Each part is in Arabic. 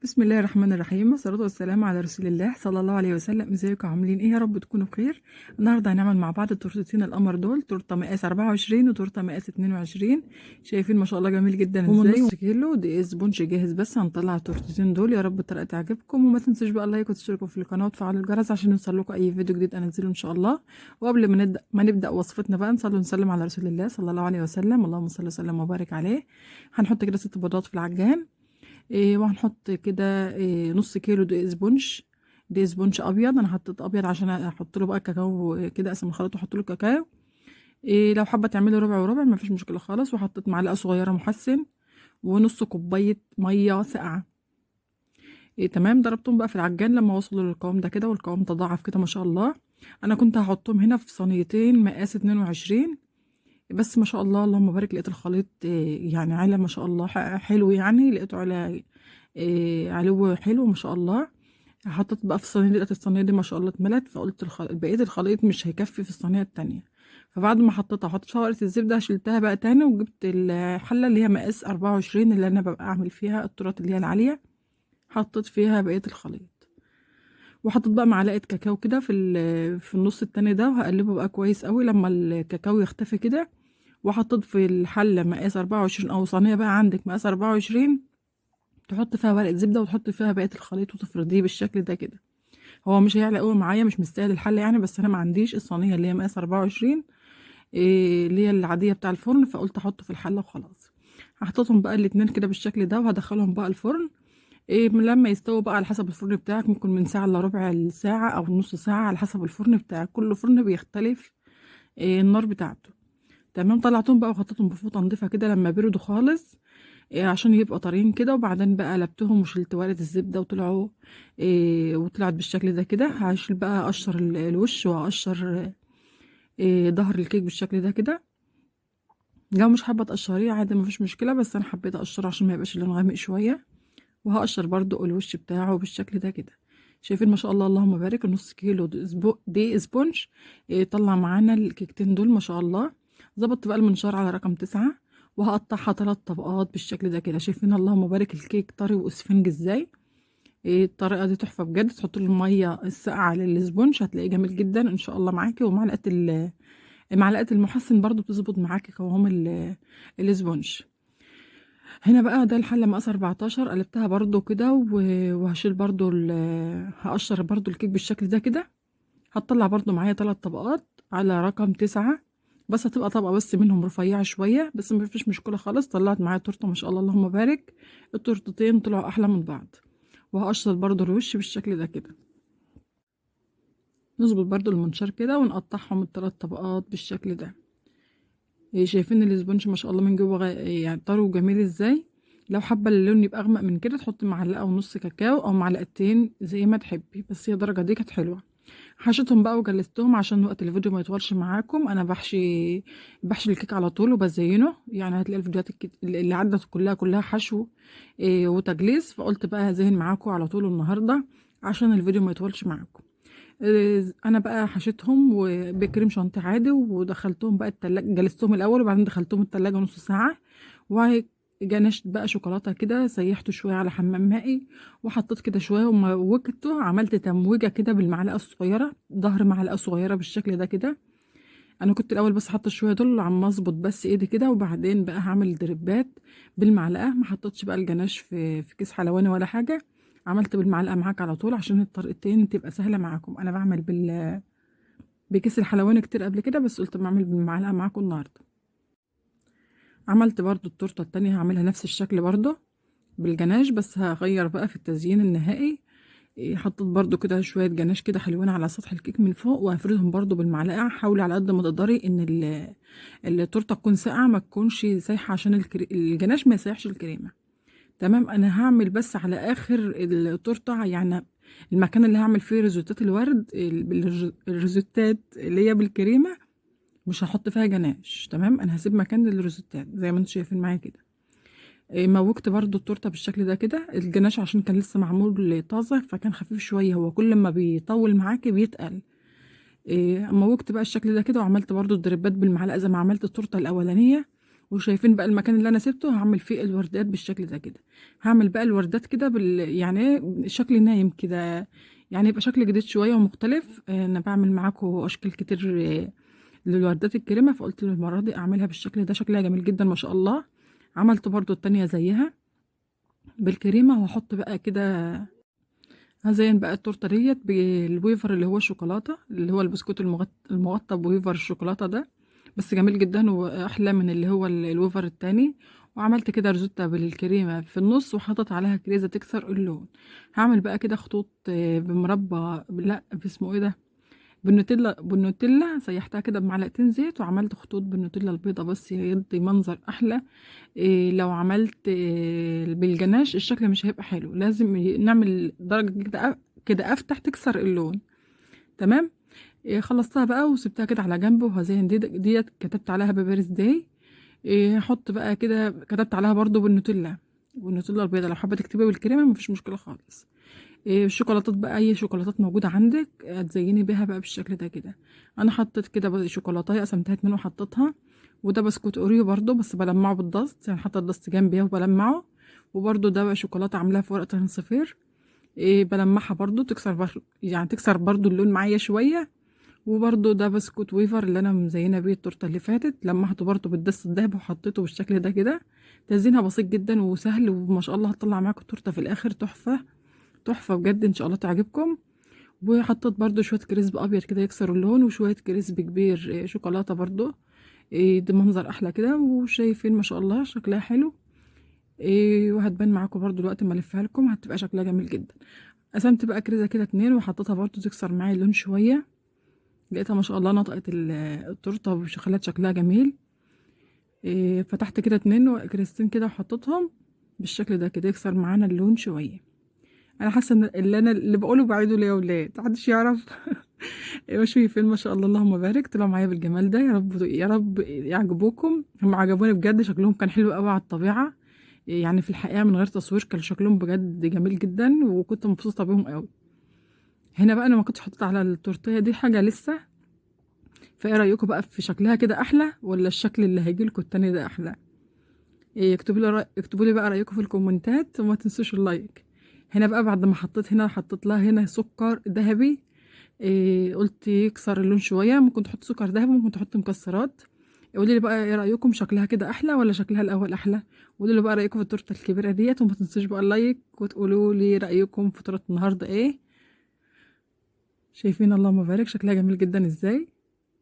بسم الله الرحمن الرحيم، والصلاة والسلام على رسول الله صلى الله عليه وسلم. ازيكم عاملين ايه؟ يا رب تكونوا بخير. النهارده هنعمل مع بعض التورتتين القمر دول، تورته مقاس 24 وتورته مقاس 22. شايفين ما شاء الله جميل جدا ومن ازاي. نص كيلو دقيق سبونج جاهز. بس هنطلع التورتتين دول. يا رب الطريقه تعجبكم، وما تنسوش بقى اللايك وتشتركوا في القناه وتفعلوا الجرس عشان يوصل لكم اي فيديو جديد انزله ان شاء الله. وقبل ما نبدا وصفتنا بقى، نصلي ونسلم على رسول الله صلى الله عليه وسلم. اللهم صل وسلم وبارك عليه. هنحط كده 6 بيضات في العجان. وهنحط كده نص كيلو دقيق سبونج. دقيق سبونج ابيض، انا حطيت ابيض عشان احط له بقى كاكاو كده، اقسم الخليط واحط له كاكاو. لو حابه تعملي ربع وربع ما فيش مشكله خالص. وحطيت معلقه صغيره محسن ونص كوبايه ميه ساقعه. تمام. ضربتهم بقى في العجان لما وصلوا للقوام ده كده، والقوام تضاعف كده ما شاء الله. انا كنت هحطهم هنا في صينيتين مقاس 22، بس ما شاء الله اللهم بارك لقيت الخليط يعني علا ما شاء الله حلو، يعني لقيته على علو حلو ما شاء الله. حطيت بقى في الصينيه دي، لقيت الصينيه دي ما شاء الله اتملت، فقلت بقيه الخليط مش هيكفي في الصينيه التانية. فبعد ما حطيتها حطيت فيها ورقه الزبده، شلتها بقى تاني وجبت الحله اللي هي مقاس 24 اللي انا ببقى اعمل فيها التورت اللي هي العاليه. حطيت فيها بقيه الخليط، وحطيت بقى معلقه كاكاو كده في النص التاني ده، وهقلبه بقى كويس قوي لما الكاكاو يختفي كده. وحطيت في الحله مقاس 24 او صينيه بقى عندك مقاس 24، تحط فيها ورقه زبده وتحط فيها بقيه الخليط وتفرديه بالشكل ده كده. هو مش هيعلى قوي معايا، مش مستاهل الحله يعني، بس انا ما عنديش الصينيه اللي هي مقاس 24 اللي هي العاديه بتاع الفرن، فقلت احطه في الحله وخلاص. هحطهم بقى الاتنين كده بالشكل ده، وهدخلهم بقى الفرن. لما يستووا بقى على حسب الفرن بتاعك، ممكن من ساعه الا ربع الساعه او نص ساعه على حسب الفرن بتاعك، كل فرن بيختلف النار بتاعته. تمام. طلعتهم بقى وحطيتهم في فوطه نضيفه كده لما بردوا خالص، عشان يبقى طريين كده. وبعدين بقى قلبتهم وشلت ورقة الزبدة وطلعوا وطلعت بالشكل ده كده. هشيل بقى اقشر الوش واقشر ظهر الكيك بالشكل ده كده. لو مش حابة تقشريه عادي مفيش مشكلة، بس انا حبيت اقشره عشان ما يبقاش لونه غامق شوية. وهقشر برضو الوش بتاعه بالشكل ده كده. شايفين ما شاء الله اللهم بارك، النص كيلو دي اسبونج طلع معانا الكيكتين دول ما شاء الله. ظبطت بقى المنشار على رقم 9، وهقطعها 3 طبقات بالشكل ده كده. شايفين اللهم بارك الكيك طري واسفنج ازاي. الطريقه دي تحفه بجد. تحط له الميه الساقعه على الاسبونج هتلاقيه جميل جدا ان شاء الله معاكي. ومعلقه معلقه المحسن برضو بتظبط معاكي قوام الاسبونج. هنا بقى ده الحله مقاس 14، قلبتها برضو كده وهشيل برضو هقشر برضو الكيك بالشكل ده كده. هتطلع برضو معايا 3 طبقات على رقم 9، بس هتبقى طبقة بس منهم رفيعة شوية، بس مفيش مشكلة خالص. طلعت معايا تورتة ما شاء الله اللهم بارك. التورتتين طلعوا أحلى من بعض. وهقشر برضو الوش بالشكل ده كده. نظبط برضو المنشار كده ونقطعهم ال3 طبقات بالشكل ده. شايفين الاسبونج ما شاء الله من جوه يعني طري وجميل ازاي. لو حابه اللون يبقى اغمق من كده تحطي معلقه ونص كاكاو او معلقتين زي ما تحبي، بس هي الدرجه دي كانت حلوه. حشيتهم بقى وجلستهم عشان وقت الفيديو ما يطولش معاكم. انا بحشي الكيك على طول وبزينه، يعني هتلاقي الفيديوهات اللي عدت كلها حشو وتجليس، فقلت بقى هزين معاكم على طول النهارده عشان الفيديو ما يطولش معاكم. انا بقى حشيتهم وبكريم شانتيه عادي، ودخلتهم بقى التلاجة. جلستهم الاول وبعدين دخلتهم التلاجة نص ساعه. وجنشت بقى شوكولاته كده، سيحته شويه على حمام مائي، وحطيت كده شويه وموجته. عملت تمويجه كده بالمعلقه الصغيره، ظهر معلقه صغيره بالشكل ده كده. انا كنت الاول بس حاطه شويه دول عم اظبط بس ايدي كده، وبعدين بقى هعمل دريبات بالمعلقه. ما حطيتش بقى الجناش في كيس حلواني ولا حاجه. عملت بالمعلقه معاك على طول عشان الطريقتين تبقى سهله معاكم. انا بعمل بكيس الحلواني كتير قبل كده، بس قلت بعمل بالمعلقه معاكم النهارده. عملت برضو التورته التانية، هعملها نفس الشكل برضو بالجناش، بس هغير بقى في التزيين النهائي. حطيت برضو كده شويه جناش كده حلوين على سطح الكيك من فوق، وهفردهم برضو بالمعلقه. حاولي على قد ما تقدري ان التورته تكون ساقعه ما تكونش سايحه، عشان الجناش ما يسيحش الكريمه. تمام. انا هعمل بس على اخر التورته، يعني المكان اللي هعمل فيه ريزوتات الورد، الريزوتات اللي هي بالكريمه مش هحط فيها جناش. تمام. انا هسيب مكان للريزوتات زي ما انتم شايفين معايا كده. موجت برضو التورته بالشكل ده كده. الجناش عشان كان لسه معمول طازه فكان خفيف شويه، هو كل ما بيطول معاكي بيتقل. موجت بقى الشكل ده كده، وعملت برضو الدريبات بالمعلقه زي ما عملت التورته الاولانيه. وشايفين بقى المكان اللي انا سبته هعمل فيه الوردات بالشكل ده كده. هعمل بقى الوردات كده يعني ايه شكل نايم كده، يعني يبقى شكل جديد شويه ومختلف. انا بعمل معاكم اشكال كتير للوردات الكريمه، فقلت المره دي اعملها بالشكل ده، شكلها جميل جدا ما شاء الله. عملت برضو التانية زيها بالكريمه، وهحط بقى كده هزين بقى التورته ديت بالويفر اللي هو الشوكولاته، اللي هو البسكوت المغطى بويفر الشوكولاته ده، بس جميل جدا واحلى من اللي هو الويفر التاني. وعملت كده ريزوتا بالكريمه في النص، وحطت عليها كريزه تكسر اللون. هعمل بقى كده خطوط بمربى، لا باسمه ايه ده، بالنوتيلا سيحتها كده بمعلقتين زيت، وعملت خطوط بالنوتيلا البيضة بس يدي منظر احلى. إيه لو عملت إيه بالجناش الشكل مش هيبقى حلو، لازم نعمل درجة كده كده افتح تكسر اللون. تمام. إيه خلصتها بقى وسبتها كده على جنب، وهزين ديت كتبت عليها بيبرز داي. إيه حط بقى كده كتبت عليها برضو بالنوتيلا، والنوتيلا البيضة لو حابة تكتبي بالكريمة مفيش مشكلة خالص. إيه الشوكولاتات بقى، اي شوكولاتات موجوده عندك هتزيني بيها بقى بالشكل ده كده. انا حطيت كده شوكولاته قسمتها اتنين وحطيتها. وده بسكوت اوريو برضو بس بلمعه بالضغط، يعني حاطه الضغط جنبي وبلمعه. وبرضو ده بقى شوكولاته عاملاها في ورقه صفير، إيه بلمعها برضو تكسر يعني تكسر برضو اللون معايا شويه. وبرضو ده بسكوت ويفر اللي انا مزينه بيه التورته اللي فاتت، لمعته برضو بالدست الدهب وحطيته بالشكل ده كده. تزيينها بسيط جدا وسهل، وما شاء الله هتطلع معاكم التورته في الاخر تحفه. تحفة بجد، ان شاء الله تعجبكم. وحطيت برضو شوية كريسب ابيض كده يكسر اللون، وشوية كريسب كبير شوكولاتة برضو. ده منظر احلى كده، وشايفين ما شاء الله شكلها حلو. وهتبان معاكم برضو الوقت ما الفها لكم هتبقى شكلها جميل جدا. قسمت بقى كريزة كده اتنين وحطيتها برضو تكسر معايا اللون شوية. لقيتها ما شاء الله نطقت التورته وخلت شكلها جميل. فتحت كده اتنين وكريستين كده وحطيتهم بالشكل ده كده يكسر معانا اللون شوية. انا حاسه ان اللي بقوله بعيده ليه يا ولاد محدش يعرف. وشوفي فين ما شاء الله اللهم بارك طلعوا معايا بالجمال ده، يا رب يا رب يعجبوكم. هم عجبوني بجد، شكلهم كان حلو قوي على الطبيعه، يعني في الحقيقه من غير تصوير كان شكلهم بجد جميل جدا، وكنت مبسوطه بيهم قوي. هنا بقى انا ما كنتش حطيت على التورتيه دي حاجه لسه، فايه رايكم بقى في شكلها كده احلى ولا الشكل اللي هيجي لكم التاني ده احلى؟ اكتبوا لي بقى رايكم في الكومنتات، وما تنسوش اللايك. هنا بقى بعد ما حطيت هنا حطيت لها هنا سكر ذهبي. قلت يكسر اللون شويه، ممكن تحط سكر ذهبي ممكن تحط مكسرات. قولي لي بقى ايه رايكم، شكلها كده احلى ولا شكلها الاول احلى؟ قولوا لي بقى رايكم في التورته الكبيره ديت، وما تنسوش بقى اللايك وتقولوا لي رايكم في تورته النهارده ايه. شايفين اللهم بارك شكلها جميل جدا ازاي،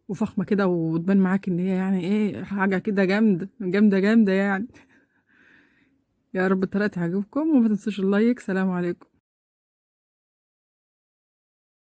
وفخمه كده، وتبان معاك ان هي يعني ايه حاجه كده جامده جامده جامده يعني. يا رب الطريقه تعجبكم، وما تنسوش اللايك. سلام عليكم.